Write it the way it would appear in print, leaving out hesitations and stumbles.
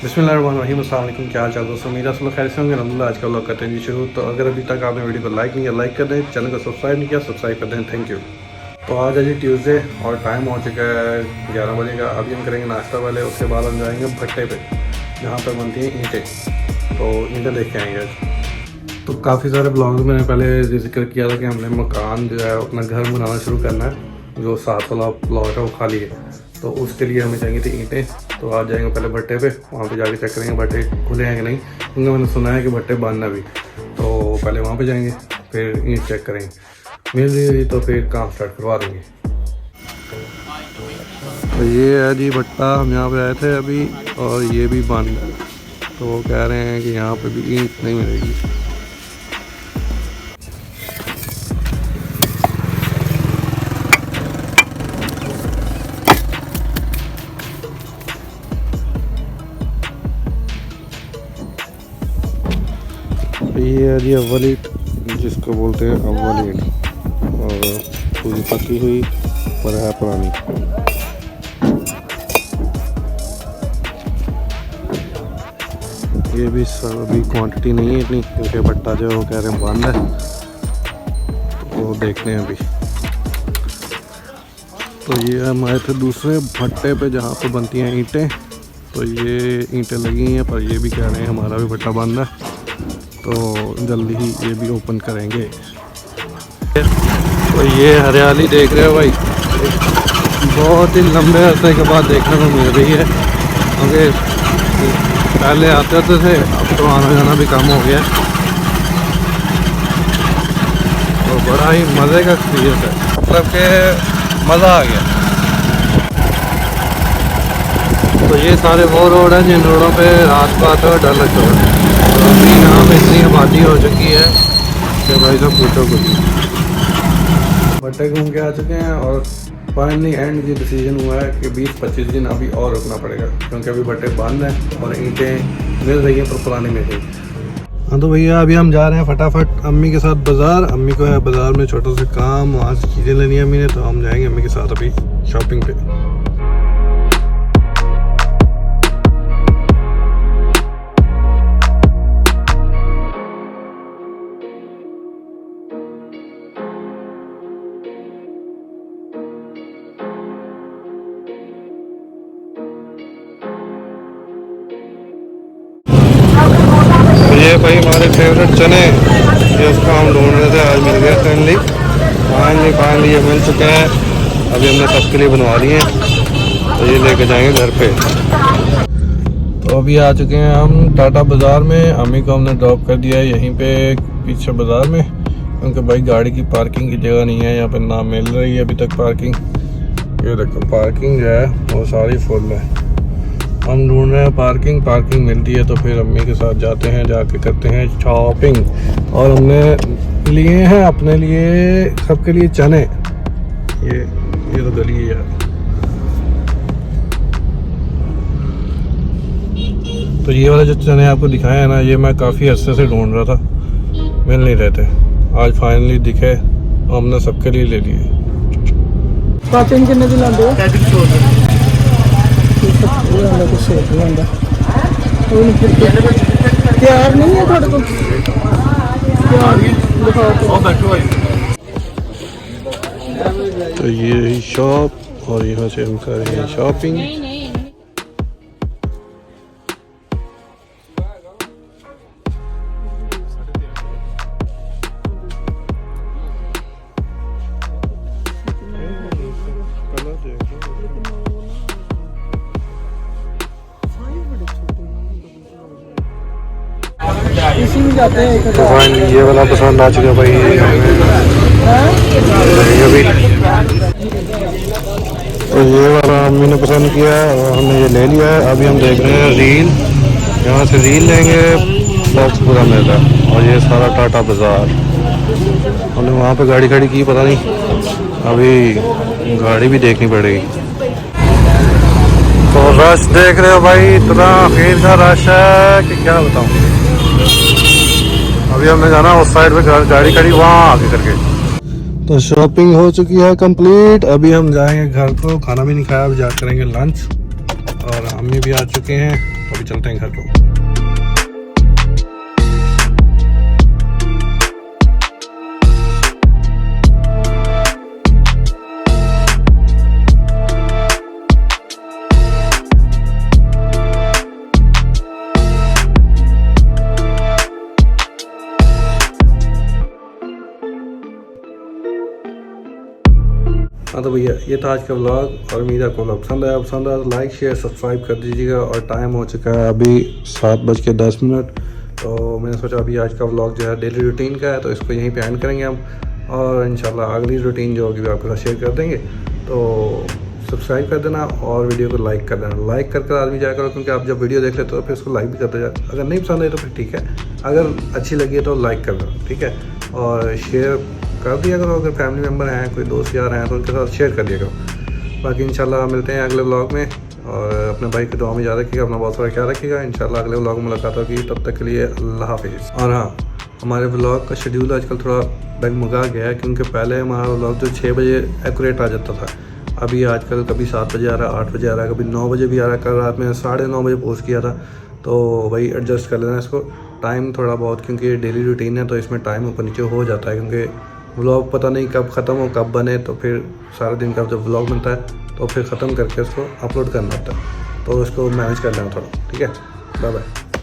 बिस्मिल्लाहिर्रहमानिर्रहीम, अस्सलाम वालेकुम। क्या हाल चाल दोस्तों, मेरा सब लोग खैर से होंगे। अल्हम्दुलिल्लाह। आज का व्लॉग करते हैं जी शुरू। तो अगर अभी तक आपने वीडियो को लाइक नहीं किया, लाइक कर दें। चैनल को सब्सक्राइब नहीं किया, सब्सक्राइब कर दें। Thank you. तो आज है जी ट्यूसडे और टाइम हो चुका है 11 बजे का। अभी हम करेंगे नाश्ता वाले, उसके बाद हम जाएंगे भट्टे पे जहाँ पर बनती हैं ईंटें। तो ईंटें देख के आएंगे आज। तो काफ़ी सारे ब्लॉग्स मैंने पहले जिक्र किया था कि हमने मकान जो है अपना घर बनाना शुरू करना है। जो 7 वाला प्लॉट है वो खाली है, तो उसके लिए हमें चाहिए थी ईंटें। तो आज जाएंगे पहले भट्टे पे, वहाँ पे जाके चेक करेंगे भट्टे खुले हैं कि नहीं, क्योंकि मैंने सुना है कि भट्टे बंद है अभी। तो पहले वहाँ पे जाएंगे, फिर ईंट चेक करेंगे, मिल रही तो फिर काम स्टार्ट करवा देंगे। तो ये है जी भट्टा, हम यहाँ पे आए थे अभी और ये भी बंद है। तो वो कह रहे हैं कि यहाँ पे भी ईंट नहीं मिलेगी। ये है जी अव्वल ईंट, जिसको बोलते हैं अव्वल ईंट, और पूरी पकी हुई पर है पुरानी। ये भी अभी क्वांटिटी नहीं है इतनी, क्योंकि भट्टा जो है वो कह रहे हैं बंद है। तो वो देखते हैं अभी। तो ये हम आए थे दूसरे भट्टे पे जहाँ पे बनती हैं ईंटें। तो ये ईंटें लगी हैं, पर ये भी कह रहे हैं हमारा भी भट्टा बंद है, तो जल्दी ही ये भी ओपन करेंगे। तो ये हरियाली देख रहे हो भाई, बहुत ही लंबे अरसे के बाद देखने को मिल रही है। क्योंकि पहले आते थे, अब तो आना जाना भी कम हो गया। तो बड़ा ही मज़े का एक्सपीरियंस है, मतलब कि मज़ा आ गया। तो ये सारे वो रोड हैं जिन रोडों पे रात को आते हुए डर लगता है। और अभी यहाँ पे इतनी आबादी हो चुकी है कि भाई सब पूछो कुछ। भट्टे घूम के आ चुके हैं और फाइनली एंड ये डिसीजन हुआ है कि 20-25 दिन अभी और रुकना पड़ेगा, क्योंकि अभी भट्टे बंद हैं और ईंटें मिल रही हैं पर पुरानी में ही। हाँ तो भैया अभी हम जा रहे हैं फटाफट अम्मी के साथ बाज़ार। अम्मी को है बाज़ार में छोटा सा काम, वहाँ से चीज़ें लेनी है अम्मी ने। तो हम जाएंगे अम्मी के साथ अभी शॉपिंग पे। ये भाई हमारे फेवरेट चने, ये उसका हम ढूंढ रहे थे, आज मिल गया फाइनली ये मिल चुके हैं। अभी हमने सबके लिए बनवा लिए हैं, तो ये लेके जाएंगे घर पे। तो अभी आ चुके हैं हम टाटा बाज़ार में। अम्मी को हमने ड्रॉप कर दिया है यहीं पे पीछे बाज़ार में, क्योंकि भाई गाड़ी की पार्किंग की जगह नहीं है यहाँ पे, ना मिल रही है अभी तक पार्किंग। ये देखो पार्किंग जो है वो सारी फुल है। हम ढूंढ रहे हैं पार्किंग मिलती है तो फिर अम्मी के साथ जाते हैं, जाके करते हैं शॉपिंग। और हमने लिए हैं अपने लिए, सबके लिए चने। ये तो गली है यार। तो ये वाले जो चने आपको दिखाए हैं ना, ये मैं काफ़ी अरसे से ढूंढ रहा था, मिल नहीं रहे थे। आज फाइनली दिखे, हमने सबके लिए ले लिए। कितने दिन लाते हो? प्यार नहीं है थोड़े को? तो ये शॉप, और यहाँ से हम करेंगे शॉपिंग। इसी में जाते हैं। तो फाइनली ये वाला पसंद आ चुका भाई अभी। तो ये वाला अम्मी ने पसंद किया और हमने ये ले लिया है। अभी हम देख रहे हैं रील, यहाँ से रील लेंगे, बॉक्स पूरा मिल रहा है। और ये सारा टाटा बाज़ार, हमने वहाँ पे गाड़ी खड़ी की, पता नहीं अभी गाड़ी भी देखनी पड़ेगी। तो रश देख रहे हो भाई, इतना भीड़ का रश है कि क्या बताऊँ। अभी हमें जाना उस साइड पे, गाड़ी खड़ी वहाँ आगे करके। तो शॉपिंग हो चुकी है कंप्लीट। अभी हम जाएंगे घर को, खाना भी नहीं खाया, अभी जा करेंगे लंच और अम्मी भी आ चुके हैं, तो अभी चलते हैं घर को। हाँ तो भैया ये था आज का व्लॉग और उम्मीद है आपको व्लॉग पसंद आया तो लाइक शेयर सब्सक्राइब कर दीजिएगा। और टाइम हो चुका है अभी 7:10। तो मैंने सोचा अभी आज का व्लॉग जो है डेली रूटीन का है, तो इसको यहीं पे एंड करेंगे हम, और इंशाल्लाह अगली रूटीन जो होगी वो आपके साथ शेयर कर देंगे। तो सब्सक्राइब कर देना और वीडियो को लाइक कर देना। लाइक कर आदमी जाया करो, क्योंकि आप जब वीडियो देख लेते हो तो फिर उसको लाइक भी करते जाए। अगर नहीं पसंद है तो फिर ठीक है, अगर अच्छी लगी है तो लाइक कर दो, ठीक है। और शेयर कर दिया करो, अगर फैमिली मेम्बर हैं, कोई दोस्त यार हैं तो उनके साथ शेयर कर दिया करो। बाकी इंशाल्लाह मिलते हैं अगले व्लॉग में, और अपने भाई की दुआ में याद रखिएगा, अपना बहुत सारा ख्याल रखिएगा। इंशाल्लाह अगले व्लॉग में मुलाकात होगी, तब तक के लिए अल्लाह हाफिज़। और हाँ, हमारे व्लॉग का शेड्यूल आजकल थोड़ा डगमगा गया है, क्योंकि पहले हमारा व्लॉग जो 6 बजे एक्यूरेट आ जाता था, अभी आजकल कभी 7 बजे आ रहा है, 8 बजे आ रहा है, कभी 9 बजे भी आ रहा है। कल रात में 9:30 बजे पोस्ट किया था, तो भाई एडजस्ट कर लेना इसको, टाइम थोड़ा बहुत, क्योंकि डेली रूटीन है तो इसमें टाइम ऊपर नीचे हो जाता है, क्योंकि व्लॉग पता नहीं कब ख़त्म हो कब बने। तो फिर सारा दिन का जब व्लॉग बनता है तो फिर ख़त्म करके उसको अपलोड करना होता है, तो उसको मैनेज कर लेना थोड़ा, ठीक है। Bye bye.